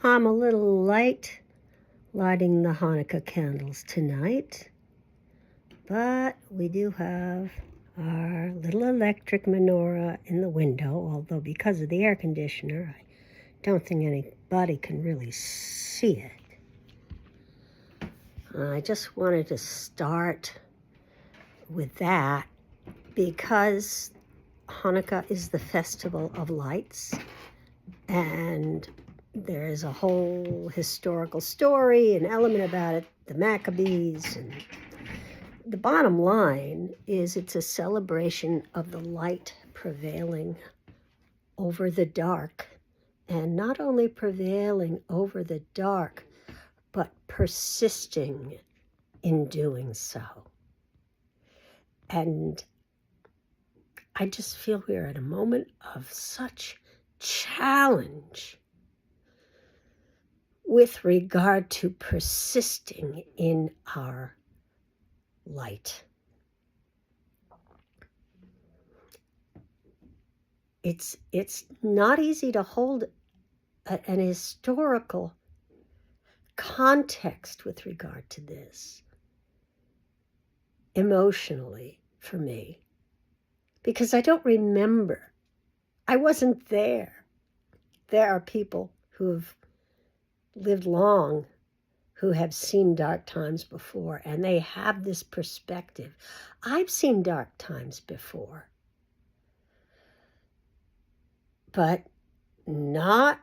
I'm a little late lighting the Hanukkah candles tonight, but we do have our little electric menorah in the window, although because of the air conditioner, I don't think anybody can really see it. I just wanted to start with that because Hanukkah is the festival of lights, and there is a whole historical story and element about it, the Maccabees. And the bottom line is it's a celebration of the light prevailing over the dark, and not only prevailing over the dark, but persisting in doing so. And I just feel we're at a moment of such challenge with regard to persisting in our light. It's not easy to hold an historical context with regard to this emotionally for me, because I don't remember. I wasn't there. There are people who have lived long, who have seen dark times before, and they have this perspective. I've seen dark times before, but not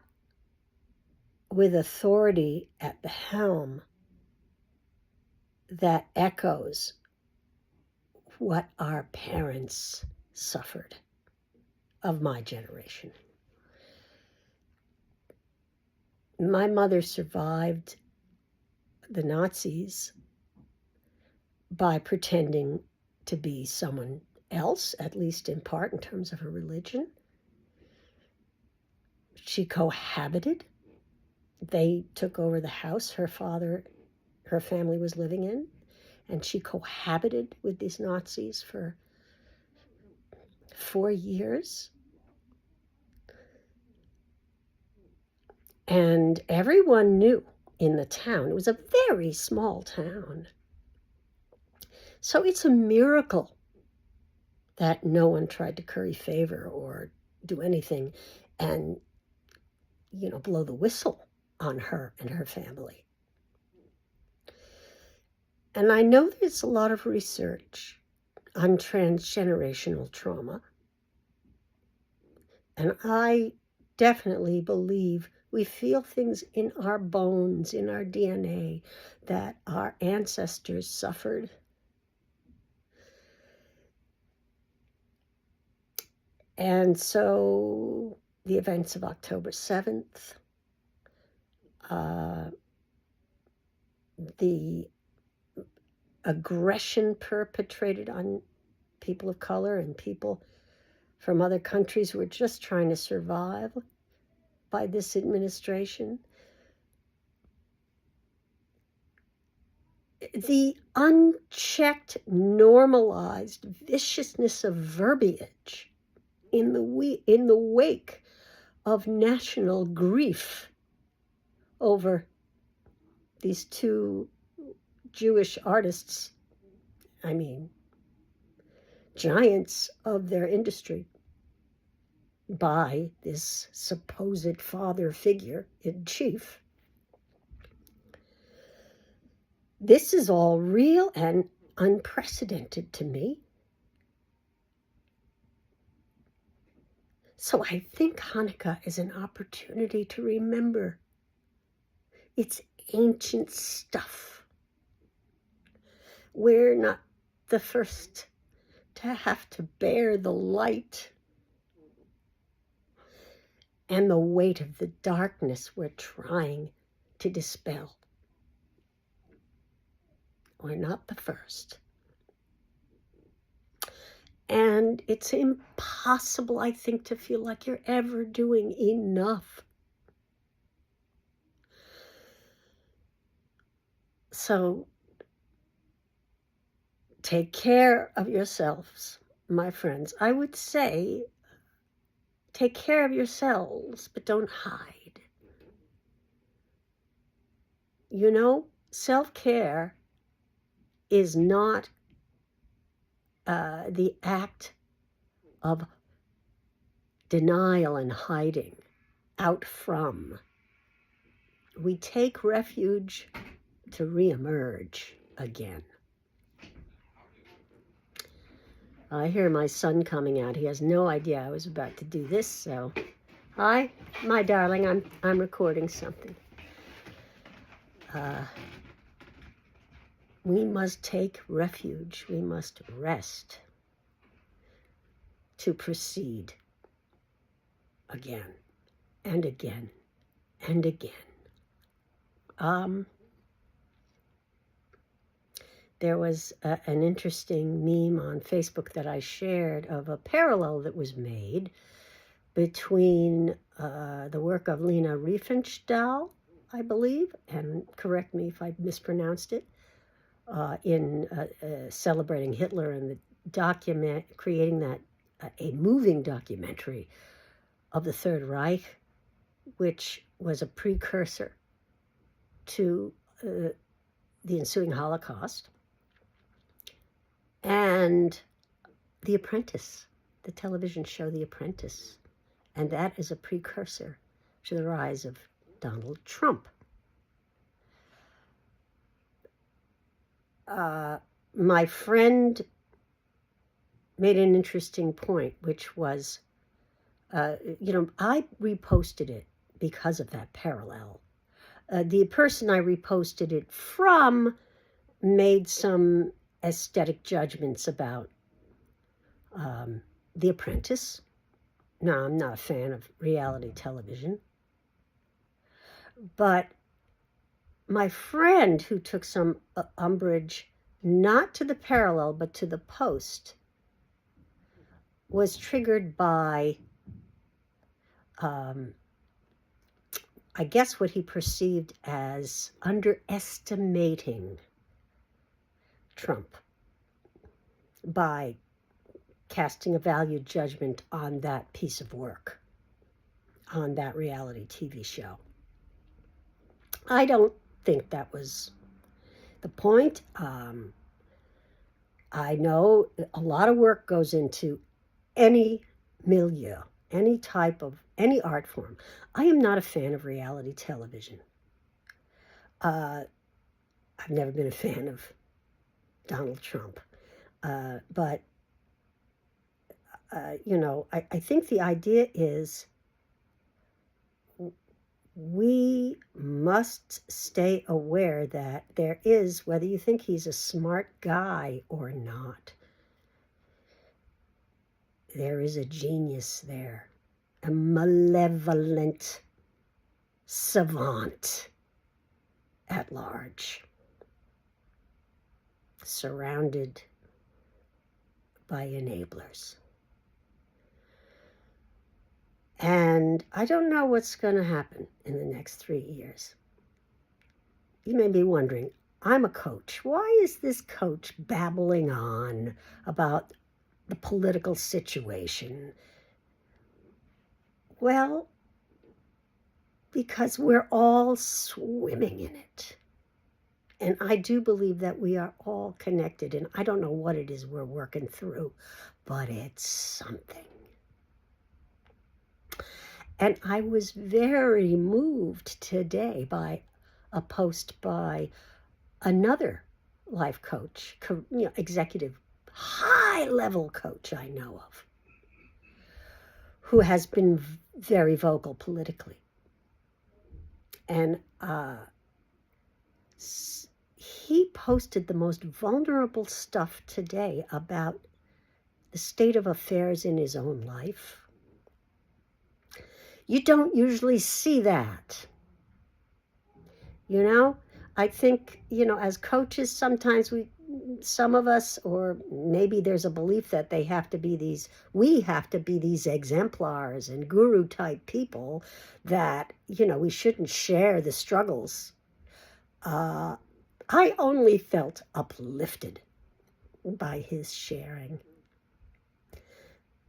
with authority at the helm that echoes what our parents suffered of my generation. My mother survived the Nazis by pretending to be someone else, at least in part in terms of her religion. She cohabited. They took over the house her family was living in, and she cohabited with these Nazis for 4 years. And everyone knew in the town. It was a very small town. So it's a miracle that no one tried to curry favor or do anything and, blow the whistle on her and her family. And I know there's a lot of research on transgenerational trauma. And I definitely believe we feel things in our bones, in our DNA, that our ancestors suffered. And so the events of October 7th, the aggression perpetrated on people of color and people from other countries who were just trying to survive by this administration, the unchecked, normalized viciousness of verbiage in the wake of national grief over these two Jewish artists, giants of their industry, by this supposed father figure in chief. This is all real and unprecedented to me. So I think Hanukkah is an opportunity to remember it's ancient stuff. We're not the first to have to bear the light and the weight of the darkness we're trying to dispel. We're not the first. And it's impossible, I think, to feel like you're ever doing enough. So take care of yourselves, my friends. I would say take care of yourselves, but don't hide. You know, self-care is not the act of denial and hiding out from. We take refuge to reemerge again. I hear my son coming out. He has no idea I was about to do this, so hi, my darling, I'm recording something. We must take refuge. We must rest to proceed again and again and again. There was an interesting meme on Facebook that I shared of a parallel that was made between the work of Lena Riefenstahl, I believe, and correct me if I mispronounced it, in celebrating Hitler and the creating that a moving documentary of the Third Reich, which was a precursor to the ensuing Holocaust, and The Apprentice, the television show The Apprentice, and that is a precursor to the rise of Donald Trump. My friend made an interesting point, which was, I reposted it because of that parallel. The person I reposted it from made some aesthetic judgments about The Apprentice. Now, I'm not a fan of reality television, but my friend who took some umbrage not to the parallel but to the post was triggered by I guess what he perceived as underestimating Trump by casting a value judgment on that piece of work, on that reality TV show. I don't think that was the point. I know a lot of work goes into any milieu, any type of, any art form. I am not a fan of reality television. I've never been a fan of Donald Trump. But I think the idea is we must stay aware that there is, whether you think he's a smart guy or not, there is a genius there, a malevolent savant at large, surrounded by enablers. And I don't know what's going to happen in the next 3 years. You may be wondering, I'm a coach. Why is this coach babbling on about the political situation? Well, because we're all swimming in it. And I do believe that we are all connected. And I don't know what it is we're working through, but it's something. And I was very moved today by a post by another life coach, executive, high-level coach I know of, who has been very vocal politically. And he posted the most vulnerable stuff today about the state of affairs in his own life. You don't usually see that. I think, as coaches, sometimes some of us, or maybe there's a belief that we have to be these exemplars and guru type people that, we shouldn't share the struggles. I only felt uplifted by his sharing.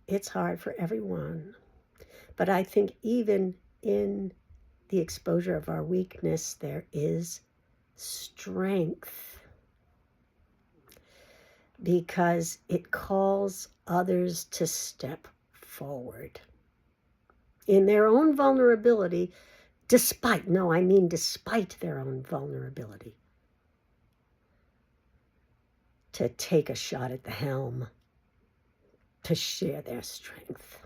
It's hard for everyone. But I think even in the exposure of our weakness, there is strength, because it calls others to step forward in their own vulnerability, despite their own vulnerability, to take a shot at the helm, to share their strength.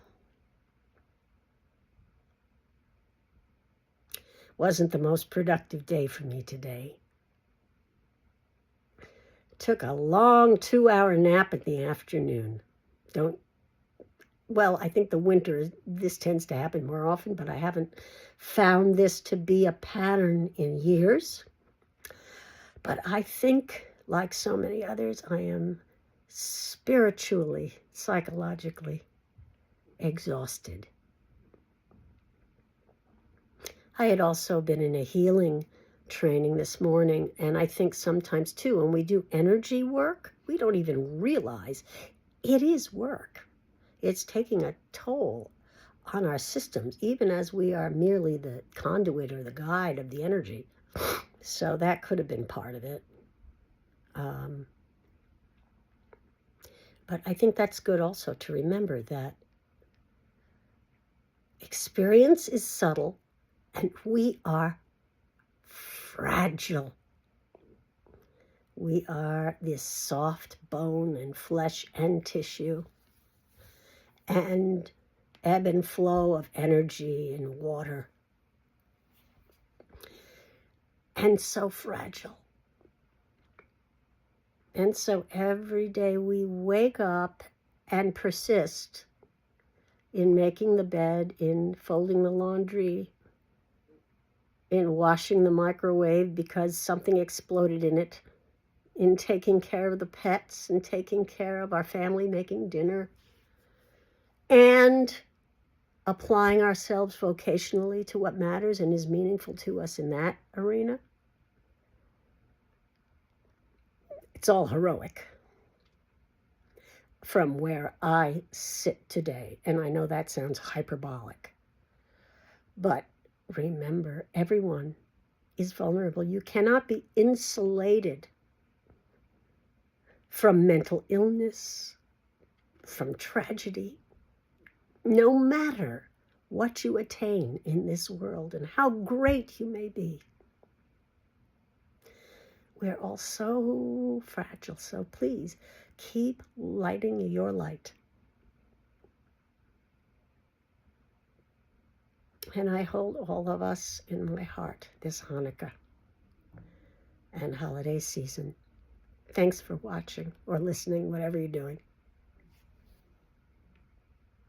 Wasn't the most productive day for me today. Took a long 2-hour nap in the afternoon. I think the winter, this tends to happen more often, but I haven't found this to be a pattern in years. But I think, like so many others, I am spiritually, psychologically exhausted. I had also been in a healing training this morning, and I think sometimes too, when we do energy work, we don't even realize it is work. It's taking a toll on our systems, even as we are merely the conduit or the guide of the energy. So that could have been part of it. But I think that's good also to remember that experience is subtle and we are fragile. We are this soft bone and flesh and tissue, and ebb and flow of energy and water. And so fragile. And so every day we wake up and persist in making the bed, in folding the laundry, in washing the microwave because something exploded in it, in taking care of the pets and taking care of our family, making dinner, and applying ourselves vocationally to what matters and is meaningful to us in that arena. It's all heroic from where I sit today. And I know that sounds hyperbolic, but remember, everyone is vulnerable. You cannot be insulated from mental illness, from tragedy, no matter what you attain in this world and how great you may be. We're all so fragile, so please keep lighting your light. And I hold all of us in my heart this Hanukkah and holiday season. Thanks for watching or listening, whatever you're doing.